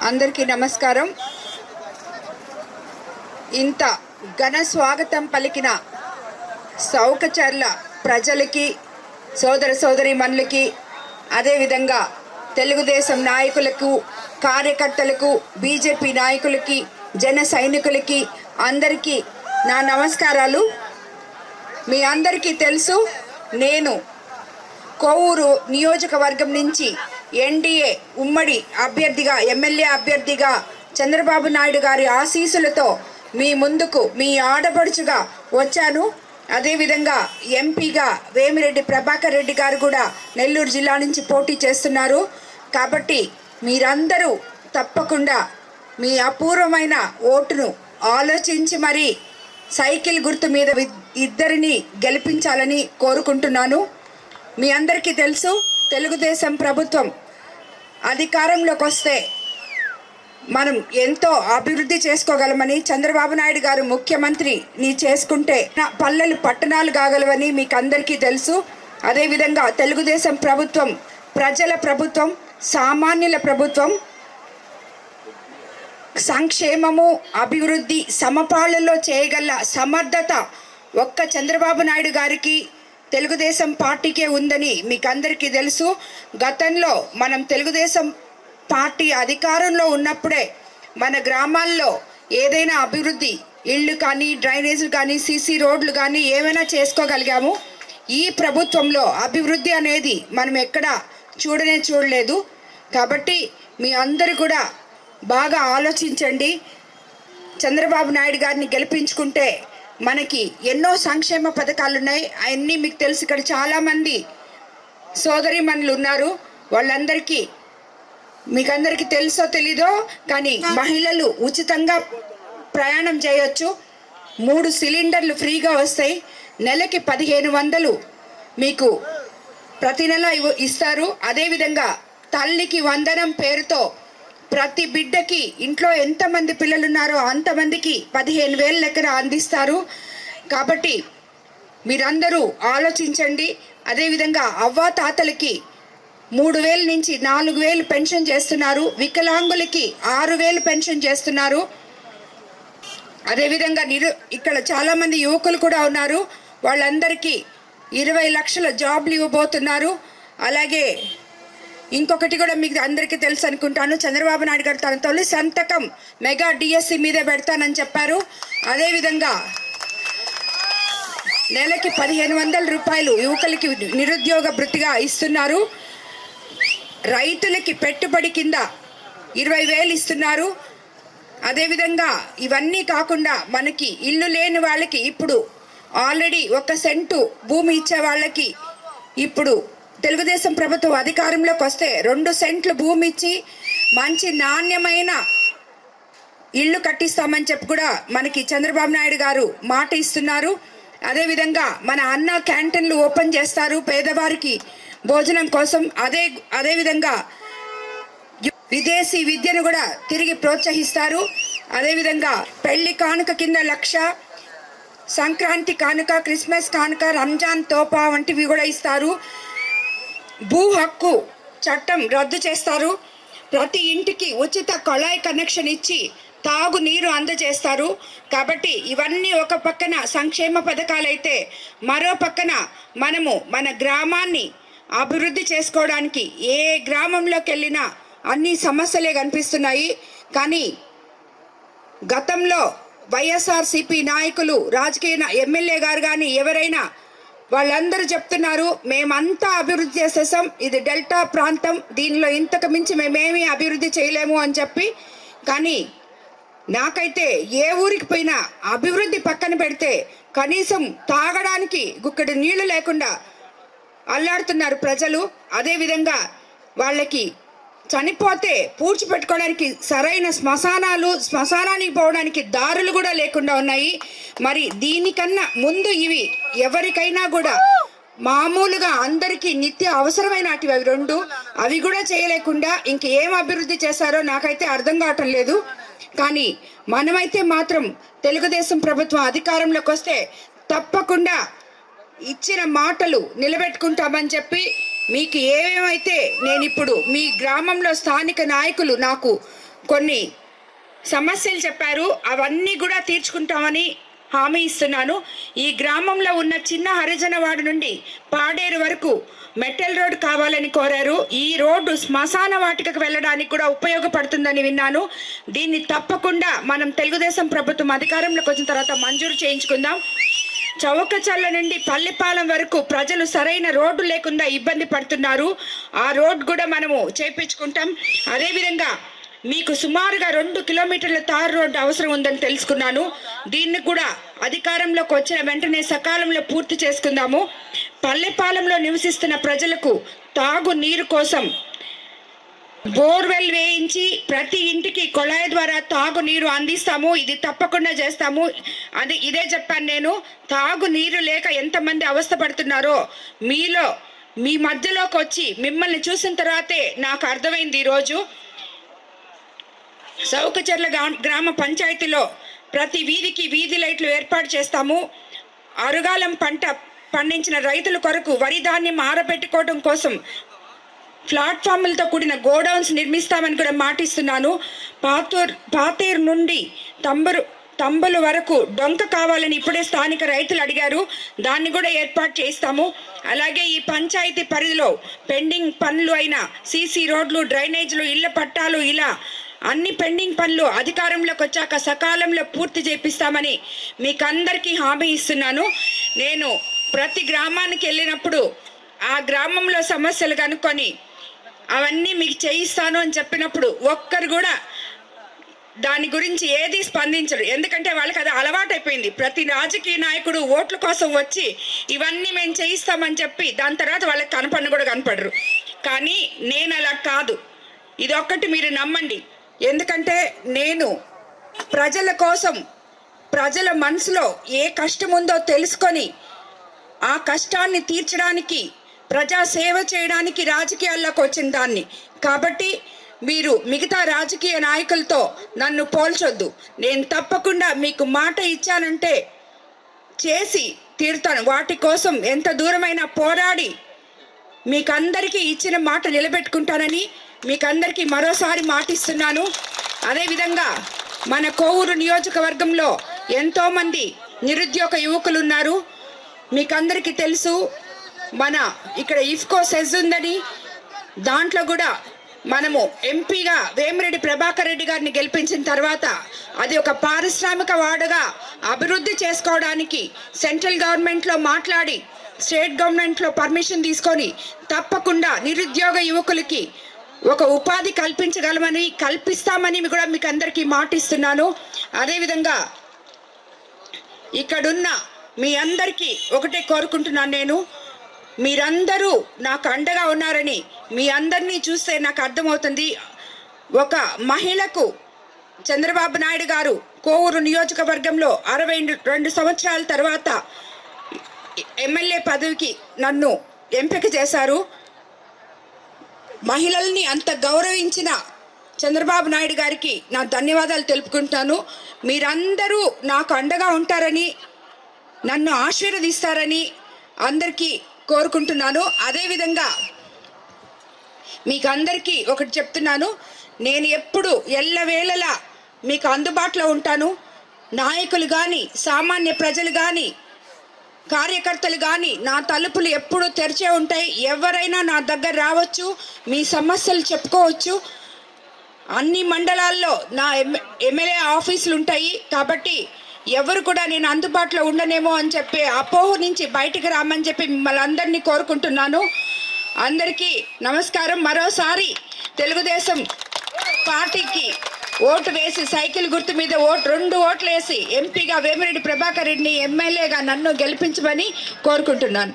అందరికీ నమస్కారం. ఇంత ఘన స్వాగతం పలికిన సౌకచర్ల ప్రజలకి, సోదర సోదరీమణులకి, అదేవిధంగా తెలుగుదేశం నాయకులకు, కార్యకర్తలకు, బీజేపీ నాయకులకి, జన సైనికులకి అందరికీ నా నమస్కారాలు. మీ అందరికీ తెలుసు, నేను కోవూరు నియోజకవర్గం నుంచి ఎన్డీఏ ఉమ్మడి అభ్యర్థిగా, ఎమ్మెల్యే అభ్యర్థిగా చంద్రబాబు నాయుడు గారి ఆశీస్సులతో మీ ముందుకు మీ ఆడపడుచుగా వచ్చాను. అదేవిధంగా ఎంపీగా వేమిరెడ్డి ప్రభాకర్ రెడ్డి గారు కూడా నెల్లూరు జిల్లా నుంచి పోటీ చేస్తున్నారు. కాబట్టి మీరందరూ తప్పకుండా మీ అపూర్వమైన ఓటును ఆలోచించి మరీ సైకిల్ గుర్తు మీద ఇద్దరిని గెలిపించాలని కోరుకుంటున్నాను. మీ అందరికీ తెలుసు, తెలుగుదేశం ప్రభుత్వం అధికారంలోకి వస్తే మనం ఎంతో అభివృద్ధి చేసుకోగలమని, చంద్రబాబు నాయుడు గారు ముఖ్యమంత్రిని చేసుకుంటే పల్లెలు పట్టణాలు కాగలవని మీకు అందరికీ తెలుసు. అదేవిధంగా తెలుగుదేశం ప్రభుత్వం ప్రజల ప్రభుత్వం, సామాన్యుల ప్రభుత్వం, సంక్షేమము అభివృద్ధి సమపాళ్ళలో చేయగల సమర్థత ఒక్క చంద్రబాబు నాయుడు గారికి, తెలుగుదేశం పార్టీకే ఉందని మీకు అందరికీ తెలుసు. గతంలో మనం తెలుగుదేశం పార్టీ అధికారంలో ఉన్నప్పుడే మన గ్రామాల్లో ఏదైనా అభివృద్ధి, ఇళ్ళు కానీ, డ్రైనేజీలు కానీ, సీసీ రోడ్లు కానీ ఏమైనా చేసుకోగలిగాము. ఈ ప్రభుత్వంలో అభివృద్ధి అనేది మనం ఎక్కడా చూడలేదు. కాబట్టి మీ అందరూ కూడా బాగా ఆలోచించండి. చంద్రబాబు నాయుడు గారిని గెలిపించుకుంటే మనకి ఎన్నో సంక్షేమ పథకాలు ఉన్నాయి. అవన్నీ మీకు తెలుసు. ఇక్కడ చాలామంది సోదరీమణులు ఉన్నారు. వాళ్ళందరికీ మీకు అందరికీ తెలుసో తెలీదో కానీ మహిళలు ఉచితంగా ప్రయాణం చేయొచ్చు. 3 సిలిండర్లు ఫ్రీగా వస్తాయి. నెలకి 1500 మీకు ప్రతి నెల ఇస్తారు. అదేవిధంగా తల్లికి వందనం పేరుతో ప్రతి బిడ్డకి ఇంట్లో ఎంతమంది పిల్లలు ఉన్నారో అంతమందికి 15,000 లెక్కన అందిస్తారు. కాబట్టి మీరందరూ ఆలోచించండి. అదేవిధంగా అవ్వా తాతలకి 3,000 నుంచి 4,000 పెన్షన్ చేస్తున్నారు. వికలాంగులకి 6,000 పెన్షన్ చేస్తున్నారు. అదేవిధంగా ఇక్కడ చాలామంది యువకులు కూడా ఉన్నారు. వాళ్ళందరికీ 20 లక్షల జాబ్లు ఇవ్వబోతున్నారు. అలాగే ఇంకొకటి కూడా మీకు అందరికీ తెలుసు అనుకుంటాను, చంద్రబాబు నాయుడు గారు తన తొలి సంతకం మెగా డిఎస్సి మీదే పెడతానని చెప్పారు. అదేవిధంగా నెలకి 1,500 రూపాయలు యువకులకి నిరుద్యోగ భృతిగా ఇస్తున్నారు. రైతులకి పెట్టుబడి కింద 20,000 ఇస్తున్నారు. అదేవిధంగా ఇవన్నీ కాకుండా మనకి ఇల్లు లేని వాళ్ళకి ఇప్పుడు ఆల్రెడీ 1 సెంటు భూమి ఇచ్చే వాళ్ళకి ఇప్పుడు తెలుగుదేశం ప్రభుత్వం అధికారంలోకి వస్తే 2 సెంట్లు భూమి ఇచ్చి మంచి నాణ్యమైన ఇళ్ళు కట్టిస్తామని చెప్పి కూడా మనకి చంద్రబాబు నాయుడు గారు మాట ఇస్తున్నారు. అదేవిధంగా మన అన్న క్యాంటీన్లు ఓపెన్ చేస్తారు పేదవారికి భోజనం కోసం. అదేవిధంగా విదేశీ విద్యను కూడా తిరిగి ప్రోత్సహిస్తారు. అదేవిధంగా పెళ్లి కానుక కింద 1,00,000, సంక్రాంతి కానుక, క్రిస్మస్ కానుక, రంజాన్ తోపా వంటివి కూడా ఇస్తారు. భూ హక్కు చట్టం రద్దు చేస్తారు. ప్రతి ఇంటికి ఉచిత కొళాయి కనెక్షన్ ఇచ్చి తాగు నీరు అందజేస్తారు. కాబట్టి ఇవన్నీ ఒక పక్కన సంక్షేమ పథకాలైతే, మరో పక్కన మనము మన గ్రామాన్ని అభివృద్ధి చేసుకోవడానికి ఏ గ్రామంలోకి వెళ్ళినా అన్ని సమస్యలే కనిపిస్తున్నాయి. కానీ గతంలో వైఎస్ఆర్సీపీ నాయకులు, రాజకీయ ఎమ్మెల్యే గారు కానీ ఎవరైనా వాళ్ళందరూ చెప్తున్నారు, మేమంతా అభివృద్ధి చేసేసాం, ఇది డెల్టా ప్రాంతం, దీనిలో ఇంతకు మించి మేమేమీ అభివృద్ధి చేయలేము అని చెప్పి. కానీ నాకైతే ఏ ఊరికి పోయినా అభివృద్ధి పక్కన పెడితే కనీసం తాగడానికి గుక్కడి నీళ్లు లేకుండా అల్లాడుతున్నారు ప్రజలు. అదేవిధంగా వాళ్ళకి చనిపోతే పూడ్చిపెట్టుకోవడానికి సరైన శ్మశానానికి పోవడానికి దారులు కూడా లేకుండా ఉన్నాయి. మరి దీనికన్నా ముందు ఇవి ఎవరికైనా కూడా మామూలుగా అందరికీ నిత్య అవసరమైనటివి అవి 2, అవి కూడా చేయలేకుండా ఇంకేం అభివృద్ధి చేశారో నాకైతే అర్థం కావటం లేదు. కానీ మనమైతే మాత్రం తెలుగుదేశం ప్రభుత్వం అధికారంలోకి వస్తే తప్పకుండా ఇచ్చిన మాటలు నిలబెట్టుకుంటామని చెప్పి మీకు ఏమేమైతే నేను ఇప్పుడు మీ గ్రామంలో స్థానిక నాయకులు నాకు కొన్ని సమస్యలు చెప్పారు, అవన్నీ కూడా తీర్చుకుంటామని హామీ ఇస్తున్నాను. ఈ గ్రామంలో ఉన్న చిన్న హరిజనవాడ నుండి పాడేరు వరకు మెటల్ రోడ్ కావాలని కోరారు. ఈ రోడ్డు శ్మశాన వాటికకు వెళ్ళడానికి కూడా ఉపయోగపడుతుందని విన్నాను. దీన్ని తప్పకుండా మనం తెలుగుదేశం ప్రభుత్వం అధికారంలోకి వచ్చిన తర్వాత మంజూరు చేయించుకుందాం. చౌకచల్ల నుండి పల్లెపాలెం వరకు ప్రజలు సరైన రోడ్డు లేకుండా ఇబ్బంది పడుతున్నారు. ఆ రోడ్ కూడా మనము చేయించుకుంటాం. అదేవిధంగా మీకు సుమారుగా 2 కిలోమీటర్ల తార్ రోడ్డు అవసరం ఉందని తెలుసుకున్నాను. దీన్ని కూడా అధికారంలోకి వచ్చిన వెంటనే సకాలంలో పూర్తి చేసుకుందాము. పల్లెపాలెంలో నివసిస్తున్న ప్రజలకు తాగు నీరు కోసం బోర్వెల్ వేయించి ప్రతి ఇంటికి కొళాయి ద్వారా తాగు నీరు అందిస్తాము. ఇది తప్పకుండా చేస్తాము. ఇదే చెప్పాను నేను. తాగు నీరు లేక ఎంతమంది అవస్థపడుతున్నారో మీ మధ్యలోకి వచ్చి మిమ్మల్ని చూసిన తర్వాతే నాకు అర్థమైంది. ఈరోజు చౌకచర్ల గ్రామ పంచాయతీలో ప్రతి వీధికి వీధి లైట్లు ఏర్పాటు చేస్తాము. అరుగాలం పంట పండించిన రైతుల కొరకు వరి ధాన్యం ఆరబెట్టుకోవడం కోసం ప్లాట్ఫామ్లతో కూడిన గోడౌన్స్ నిర్మిస్తామని కూడా మాటిస్తున్నాను. పాతేరు నుండి తంబులు వరకు డొంక కావాలని ఇప్పుడే స్థానిక రైతులు అడిగారు. దాన్ని కూడా ఏర్పాటు చేస్తాము. అలాగే ఈ పంచాయతీ పరిధిలో పెండింగ్ పనులు అయిన సీసీ రోడ్లు, డ్రైనేజీలు, ఇళ్ల పట్టాలు, ఇలా అన్ని పెండింగ్ పనులు అధికారంలోకి వచ్చాక సకాలంలో పూర్తి చేపిస్తామని మీకు అందరికీ హామీ ఇస్తున్నాను. నేను ప్రతి గ్రామానికి వెళ్ళినప్పుడు ఆ గ్రామంలో సమస్యలు కనుక్కొని అవన్నీ మీకు చేయిస్తాను అని చెప్పినప్పుడు ఒక్కరు కూడా దాని గురించి ఏది స్పందించరు. ఎందుకంటే వాళ్ళకి అది అలవాటైపోయింది. ప్రతి రాజకీయ నాయకుడు ఓట్ల కోసం వచ్చి ఇవన్నీ మేము చేయిస్తామని చెప్పి దాని తర్వాత వాళ్ళకి కనపడరు. కానీ నేను అలా కాదు. ఇదొక్కటి మీరు నమ్మండి. ఎందుకంటే నేను ప్రజల కోసం, ప్రజల మనసులో ఏ కష్టం ఉందో తెలుసుకొని ఆ కష్టాన్ని తీర్చడానికి, ప్రజా సేవ చేయడానికి రాజకీయాల్లోకి వచ్చిన దాన్ని. కాబట్టి మీరు మిగతా రాజకీయ నాయకులతో నన్ను పోల్చొద్దు. నేను తప్పకుండా మీకు మాట ఇచ్చానంటే చేసి తీరుతాను. వాటి కోసం ఎంత దూరమైనా పోరాడి మీకందరికీ ఇచ్చిన మాట నిలబెట్టుకుంటానని మీకందరికీ మరోసారి మాటిస్తున్నాను. అదేవిధంగా మన కోవూరు నియోజకవర్గంలో ఎంతోమంది నిరుద్యోగ యువకులు ఉన్నారు. మీకందరికీ తెలుసు, మన ఇక్కడ ఇఫ్కో సెజ్ ఉందని. దాంట్లో కూడా మనము ఎంపీగా వేమిరెడ్డి ప్రభాకర్ రెడ్డి గారిని గెలిపించిన తర్వాత అది ఒక పారిశ్రామిక వాడగా అభివృద్ధి చేసుకోవడానికి సెంట్రల్ గవర్నమెంట్లో మాట్లాడి స్టేట్ గవర్నమెంట్లో పర్మిషన్ తీసుకొని తప్పకుండా నిరుద్యోగ యువకులకి ఒక ఉపాధి కల్పిస్తామని కూడా మీకు అందరికీ మాటిస్తున్నాను. అదేవిధంగా ఇక్కడున్న మీ అందరికీ ఒకటే కోరుకుంటున్నాను. నేను మీరందరూ నాకు అండగా ఉన్నారని మీ అందరినీ చూస్తే నాకు అర్థమవుతుంది. ఒక మహిళకు చంద్రబాబు నాయుడు గారు కోవూరు నియోజకవర్గంలో 62 సంవత్సరాల తర్వాత ఎమ్మెల్యే పదవికి నన్ను ఎంపిక చేశారు. మహిళల్ని అంత గౌరవించిన చంద్రబాబు నాయుడు గారికి నా ధన్యవాదాలు తెలుపుకుంటాను. మీరందరూ నాకు అండగా ఉంటారని, నన్ను ఆశీర్వదిస్తారని అందరికీ కోరుకుంటున్నాను. అదేవిధంగా మీకు అందరికీ ఒకటి చెప్తున్నాను, నేను ఎప్పుడు ఎల్లవేళలా మీకు అందుబాటులో ఉంటాను. నాయకులు కానీ, సామాన్య ప్రజలు కానీ, కార్యకర్తలు కానీ నా తలుపులు ఎప్పుడూ తెరిచే ఉంటాయి. ఎవరైనా నా దగ్గర రావచ్చు, మీ సమస్యలు చెప్పుకోవచ్చు. అన్ని మండలాల్లో నా ఎమ్మెల్యే ఆఫీసులు ఉంటాయి. కాబట్టి ఎవరు కూడా నేను అందుబాటులో ఉండనేమో అని చెప్పి అపోహ నుంచి బయటికి రామని చెప్పి మిమ్మల్ని అందరినీ కోరుకుంటున్నాను. అందరికీ నమస్కారం. మరోసారి తెలుగుదేశం పార్టీకి ఓటు వేసి సైకిల్ గుర్తు మీద 2 ఓట్లు వేసి ఎంపీగా వేమిరెడ్డి ప్రభాకర్ రెడ్డిని, ఎమ్మెల్యేగా నన్ను గెలిపించమని కోరుకుంటున్నాను.